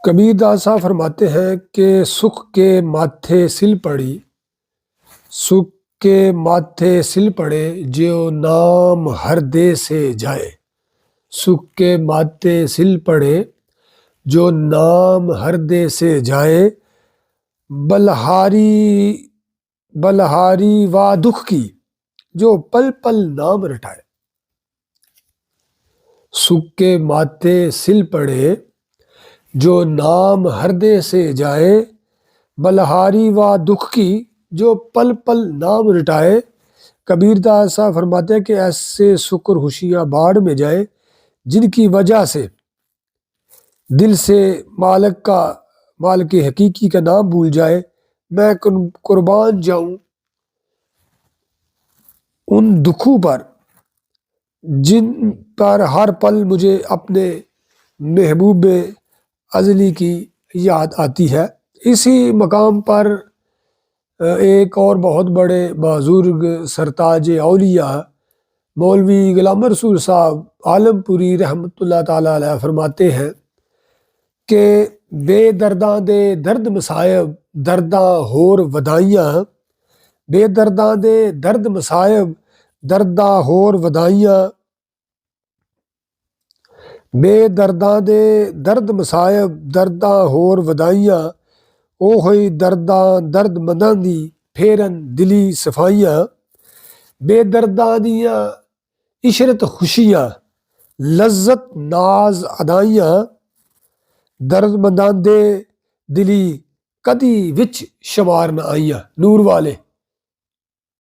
कबीर दास साहब फरमाते हैं कि सुख के माथे सिल पड़ी, सुख के माथे सिल पड़े जो नाम हर दे से जाए। सुख के माथे सिल पड़े जो नाम हर दे से जाए। बलहारी बलहारी वा दुख की जो पल पल नाम रटाए। सुख के माथे सिल पड़े जो नाम हृदय से जाए। बलहारी व दुख की जो पल पल नाम रटाए। कबीर दास साहब फरमाते हैं कि ऐसे शुक्र खुशियाँ बाढ़ में जाए जिनकी वजह से दिल से मालिक की हकीकी का नाम भूल जाए। मैं कुर्बान जाऊं उन दुखों पर जिन पर हर पल मुझे अपने महबूब अजली की याद आती है। इसी मकाम पर एक और बहुत बड़े बुजुर्ग सरताज औलिया मौलवी गुलाम रसूल साहब आलमपुरी रहमतुल्लाह ताला अलैह फरमाते हैं कि बेदर्दां दे दर्द मसायब दर्दां होर वधाइयां। बेदर्दां दे दर्द मसायब दर्दां होर वधाइयां। बेदर्दां दे दर्द मसायब दर्दां होर वधाइयां। ओही दर्दां दर्द मंदां दी फेरन दिली सफाइयां। बेदर्दां दियां इशरत खुशियां लज्जत नाज अदाइयां। दर्द मंदां दे दिली कदी विच शमार न आइयां। नूर वाले